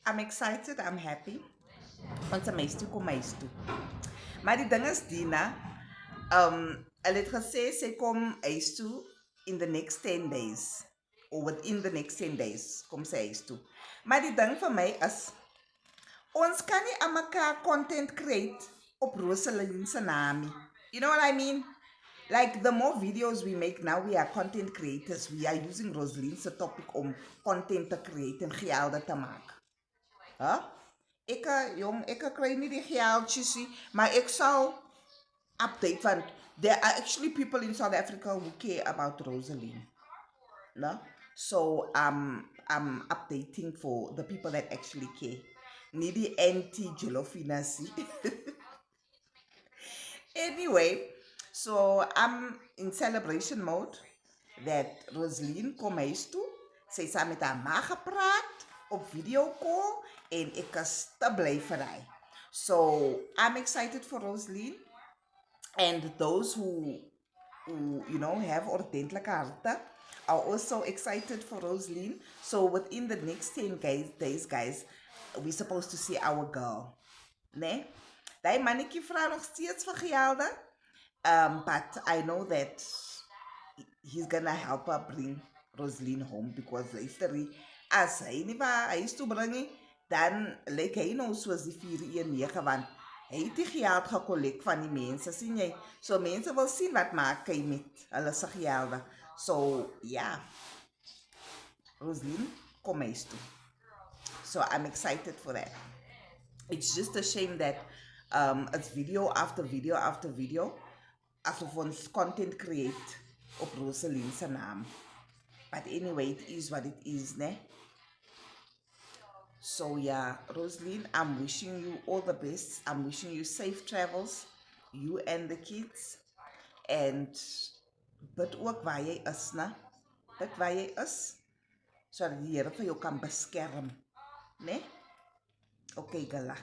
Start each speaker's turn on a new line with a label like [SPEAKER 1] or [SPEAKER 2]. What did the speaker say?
[SPEAKER 1] I'm excited, I'm happy. Want sy meisie toe kom huis toe. Maar die ding is Dina, hulle het gesê sy kom huis toe in the next 10 days or within the next 10 days kom sy huis toe. Maar die ding vir my is ons kan nie aan mekaar content create op Rosalind se naam nie. You know what I mean? Like the more videos we make now, we are content creators. We are using Rosalind's topic om content te create en gelde te maak. Huh? Jong, ek kry nie die geldjies nie, maar ek sal update van there are actually people in South Africa who care about Rosalind. No? So I'm updating for the people that actually care. Nie die anti-Jolofinas. Anyway, so I'm in celebration mode that Rosaline kom huis toe. Sy het saam met haar ma gepraat op video call en ek is te bly vir haar. So I'm excited for Rosaline and those who have ordentlike harte are also excited for Rosaline. So within the next 10 days, guys, we're supposed to see our girl. Nee? Daai mannetjie vra nog steeds vir gelde. But I know that he's gonna help her bring Rosaline home because later as hy nie waar hy is toe bring nie, dan lyk hy nou soos die 419 want hy het die geld gekollek van die mense, sien jy? So mense wil sien wat maak hy met hulle se gelde. So yeah, Rosaline kom huis toe. So I'm excited for that. It's just a shame that it's video after video after video asof ons content create op Rosalind se naam. But anyway, it is what it is, ne? So yeah, Rosalind, I'm wishing you all the best. I'm wishing you safe travels, you and the kids. And bid ook waar jy is, né? Bid waar jy is, sodat die Here vir jou kan beskerm, né? Okay, Gala.